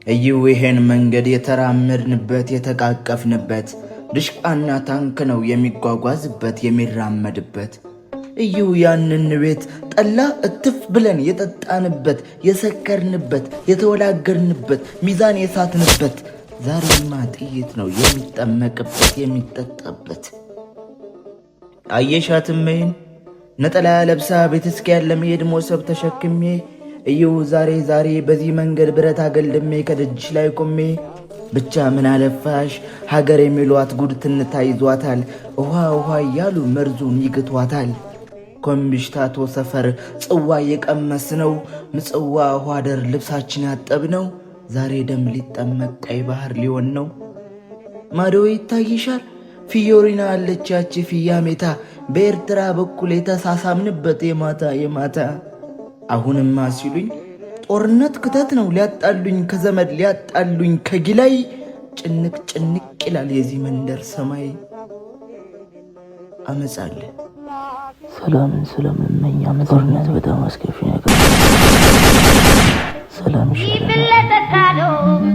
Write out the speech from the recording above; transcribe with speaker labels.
Speaker 1: እዩ ይሄን መንገድ የተራመድንበት የተቃቀፍንበት ድሽቃና ታንክ ነው የሚጓጓዝበት የሚራመድበት እዩ ያንን ቤት ጠላ እትፍ ብለን የጠጣንበት የሰከርንበት የተወላገርንበት ሚዛን የሳትንበት ዛሬማ ጥይት ነው የሚጠመቅበት የሚጠጣበት አየሻትመይን ነጠላ ለብሳ ቤት እስኪያለ መሄድ ሞሰብ ተሸክሜ እዩ ዛሬ በዚህ መንገድ ብረት አገልድሜ ከደጅሽ ላይ ቆሜ ብቻ ምን አለፋሽ ሀገር የሚሏት ጉድ ትንታይዟታል ውሃ እያሉ መርዙን ይግቷታል ኮምቢሽታቶ ሰፈር ጽዋ የቀመስነው ምጽዋ ውሃ ደር ልብሳችን ያጠብነው ዛሬ ደም ሊጠመቅ ቀይ ባህር ሊሆን ነው ማዶ ይታይሻል ፊዮሪና አለች ያቺ ፊያሜታ በኤርትራ በኩል የተሳሳምንበት የማታ አሁንማ ሲሉኝ ጦርነት ክተት ነው ሊያጣሉኝ ከዘመድ ሊያጣሉኝ ከጊላይ ጭንቅ ይላል የዚህ መንደር ሰማይ አመጻለ
Speaker 2: ሰላምን ስለምመኝ ጦርነት በጣም አስከፊ ነገር ሰላም ይሻላል